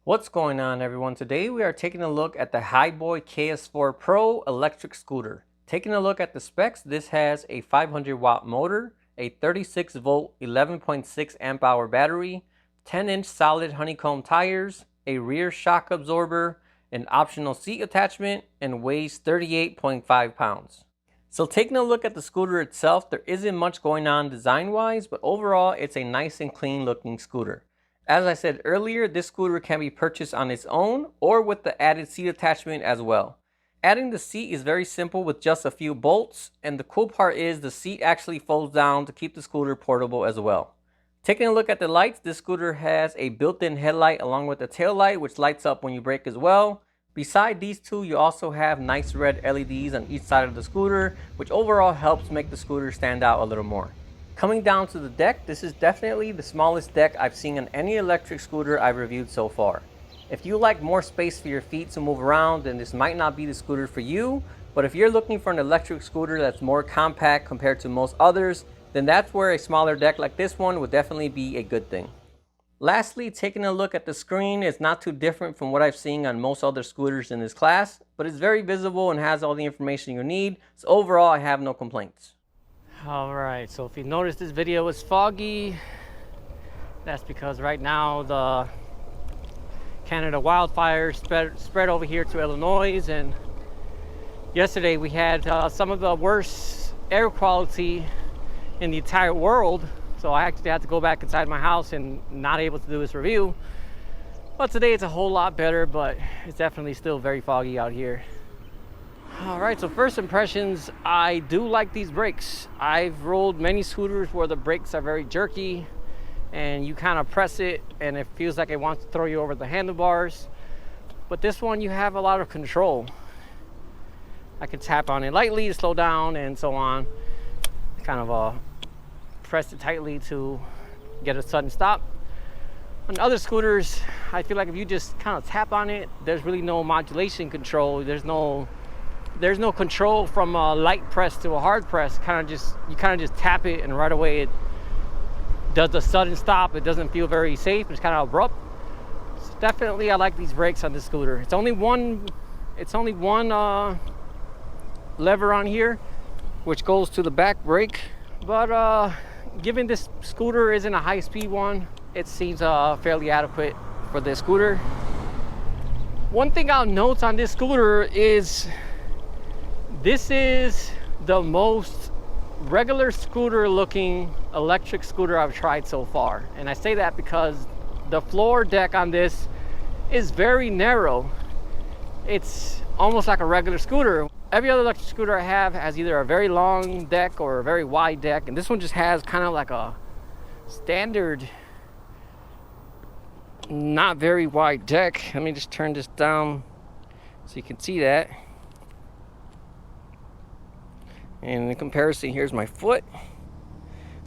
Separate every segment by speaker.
Speaker 1: What's going on, everyone? Today we are taking a look at the Hiboy KS4 Pro electric scooter. Taking a look at the specs, this has a 500 watt motor, a 36 volt 11.6 amp hour battery, 10-inch solid honeycomb tires, a rear shock absorber, an optional seat attachment, and weighs 38.5 pounds. So taking a look at the scooter itself, there isn't much going on design wise, but overall it's a nice and clean looking scooter. As I said earlier, this scooter can be purchased on its own or with the added seat attachment as well. Adding the seat is very simple with just a few bolts, and the cool part is the seat actually folds down to keep the scooter portable as well. Taking a look at the lights, this scooter has a built-in headlight along with a tail light which lights up when you brake as well. Beside these two, you also have nice red LEDs on each side of the scooter, which overall helps make the scooter stand out a little more. Coming down to the deck, this is definitely the smallest deck I've seen on any electric scooter I've reviewed so far. If you like more space for your feet to move around, then this might not be the scooter for you, but if you're looking for an electric scooter that's more compact compared to most others, then that's where a smaller deck like this one would definitely be a good thing. Lastly, taking a look at the screen is not too different from what I've seen on most other scooters in this class, but it's very visible and has all the information you need, so overall I have no complaints.
Speaker 2: Alright, so if you notice this video is foggy, that's because right now the Canada wildfires spread over here to Illinois, and yesterday we had some of the worst air quality in the entire world, so I actually had to go back inside my house and not able to do this review. But today it's a whole lot better, but it's definitely still very foggy out here. Alright, so first impressions, I do like these brakes. I've rolled many scooters where the brakes are very jerky and you kind of press it and it feels like it wants to throw you over the handlebars. But this one, you have a lot of control. I can tap on it lightly to slow down and so on. Kind of press it tightly to get a sudden stop. On other scooters, I feel like if you just kind of tap on it, there's really no modulation control. There's no control from a light press to a hard press. You kind of just tap it and right away it does the sudden stop. It doesn't feel very safe. It's kind of abrupt. So definitely I like these brakes on this scooter. It's only one lever on here which goes to the back brake, but given this scooter isn't a high-speed one, it seems fairly adequate for this scooter. One thing I'll note on this scooter is this is the most regular scooter looking electric scooter I've tried so far. And I say that because the floor deck on this is very narrow. It's almost like a regular scooter. Every other electric scooter I have has either a very long deck or a very wide deck. And this one just has kind of like a standard, not very wide deck. Let me just turn this down so you can see that. And in comparison, here's my foot.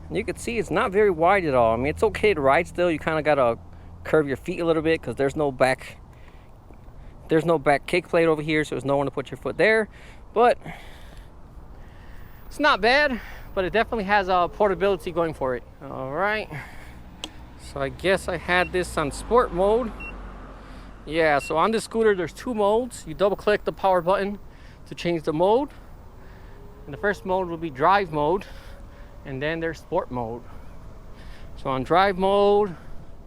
Speaker 2: And you can see it's not very wide at all. I mean, it's okay to ride still. You kind of gotta curve your feet a little bit because there's no back kick plate over here, so there's no one to put your foot there. But it's not bad, but it definitely has a portability going for it. All right. So I guess I had this on sport mode. Yeah, so on this scooter, there's two modes. You double click the power button to change the mode. And the first mode will be drive mode, and then there's sport mode. So on drive mode,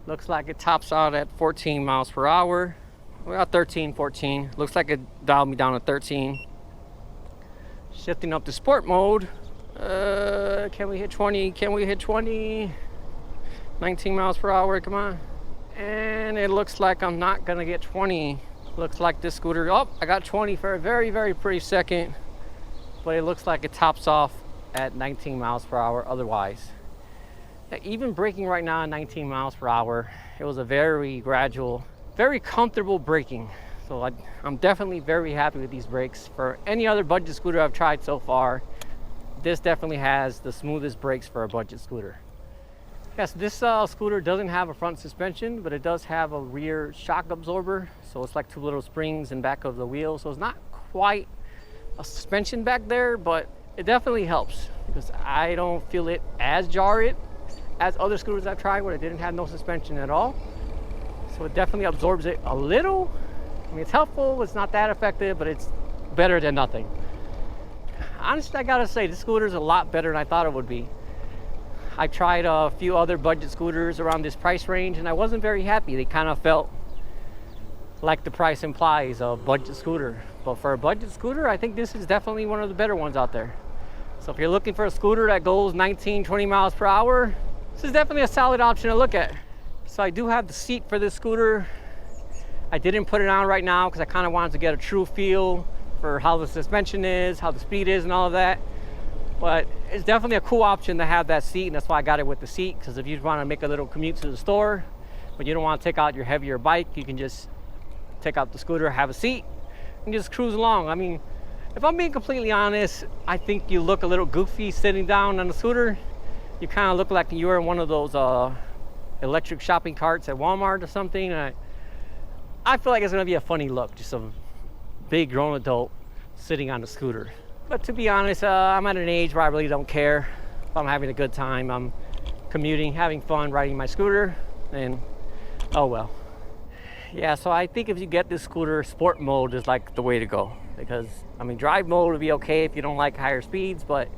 Speaker 2: looks like it tops out at 14 miles per hour. Well, 13, 14. Looks like it dialed me down to 13. Shifting up to sport mode. Can we hit 20? Can we hit 20? 19 miles per hour, come on. And it looks like I'm not gonna get 20. Looks like this scooter, oh, I got 20 for a very, very pretty second. But it looks like it tops off at 19 miles per hour otherwise. Even braking right now at 19 miles per hour, it was a very gradual, very comfortable braking. So I'm definitely very happy with these brakes. For any other budget scooter I've tried so far, this definitely has the smoothest brakes for a budget scooter. Yes, this scooter doesn't have a front suspension, but it does have a rear shock absorber. So it's like two little springs in back of the wheel. So it's not quite a suspension back there, but it definitely helps because I don't feel it as jarring as other scooters I've tried where it didn't have no suspension at all. So so it definitely absorbs it a little. I mean, it's helpful, it's not that effective, but it's better than nothing. Honestly, I gotta say, this scooter is a lot better than I thought it would be. I tried a few other budget scooters around this price range, and I wasn't very happy. They kind of felt like the price implies, a budget scooter. But for a budget scooter, I think this is definitely one of the better ones out there. So if you're looking for a scooter that goes 19, 20 miles per hour, this is definitely a solid option to look at. So I do have the seat for this scooter. I didn't put it on right now because I kind of wanted to get a true feel for how the suspension is, how the speed is, and all of that. But it's definitely a cool option to have that seat, and that's why I got it with the seat, because if you want to make a little commute to the store, but you don't want to take out your heavier bike, you can just take out the scooter, have a seat, and just cruise along. I mean, if I'm being completely honest, I think you look a little goofy sitting down on the scooter. You kind of look like you're in one of those electric shopping carts at Walmart or something. I feel like it's going to be a funny look, just a big grown adult sitting on the scooter. But to be honest, I'm at an age where I really don't care. If I'm having a good time, I'm commuting, having fun, riding my scooter, and oh well. Yeah, so I think if you get this scooter, sport mode is like the way to go. Because, I mean, drive mode would be okay if you don't like higher speeds, but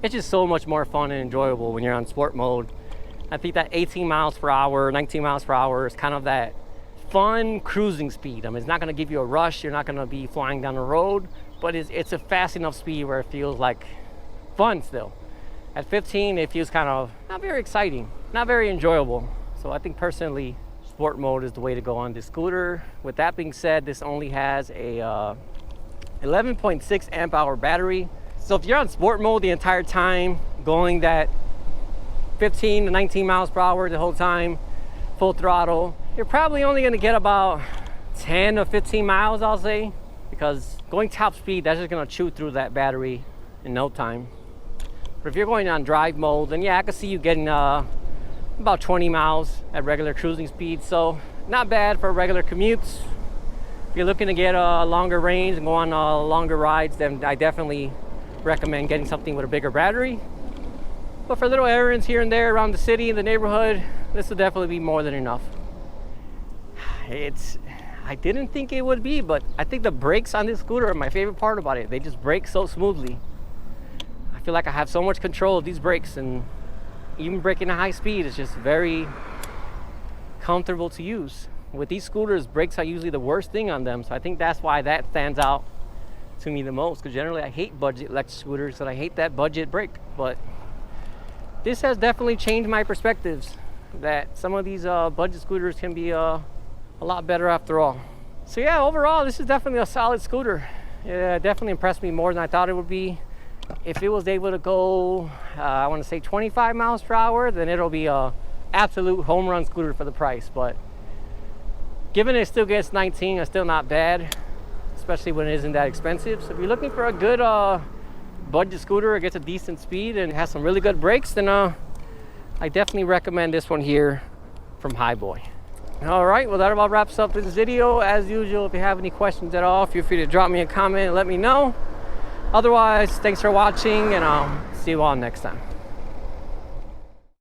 Speaker 2: it's just so much more fun and enjoyable when you're on sport mode. I think that 18 miles per hour, 19 miles per hour is kind of that fun cruising speed. I mean, it's not going to give you a rush. You're not going to be flying down the road, but it's a fast enough speed where it feels like fun still. At 15, it feels kind of not very exciting, not very enjoyable. So I think personally, sport mode is the way to go on this scooter. With that being said, this only has a 11.6 amp hour battery. So if you're on sport mode the entire time, going that 15 to 19 miles per hour the whole time, full throttle, you're probably only going to get about 10 or 15 miles, I'll say, because going top speed, that's just going to chew through that battery in no time. But if you're going on drive mode, then yeah, I can see you getting about 20 miles at regular cruising speed. So not bad for regular commutes. If you're looking to get a longer range and go on longer rides, then I definitely recommend getting something with a bigger battery. But for little errands here and there around the city, in the neighborhood, this will definitely be more than enough. I didn't think it would be, but I think the brakes on this scooter are my favorite part about it. They just brake so smoothly. I feel like I have so much control of these brakes, and even braking at high speed is just very comfortable to use. With these scooters, brakes are usually the worst thing on them, so I think that's why that stands out to me the most, because generally I hate budget electric scooters and I hate that budget brake. But this has definitely changed my perspectives, that some of these budget scooters can be a lot better after all. So yeah, overall this is definitely a solid scooter. It definitely impressed me more than I thought it would be. If it was able to go I want to say 25 miles per hour, then it'll be a absolute home run scooter for the price. But given it still gets 19, it's still not bad, especially when it isn't that expensive. So if you're looking for a good budget scooter, it gets a decent speed and has some really good brakes, then I definitely recommend this one here from Hiboy. All right, well, that about wraps up this video. As usual, if you have any questions at all, feel free to drop me a comment and let me know. Otherwise, thanks for watching, and I'll see you all next time.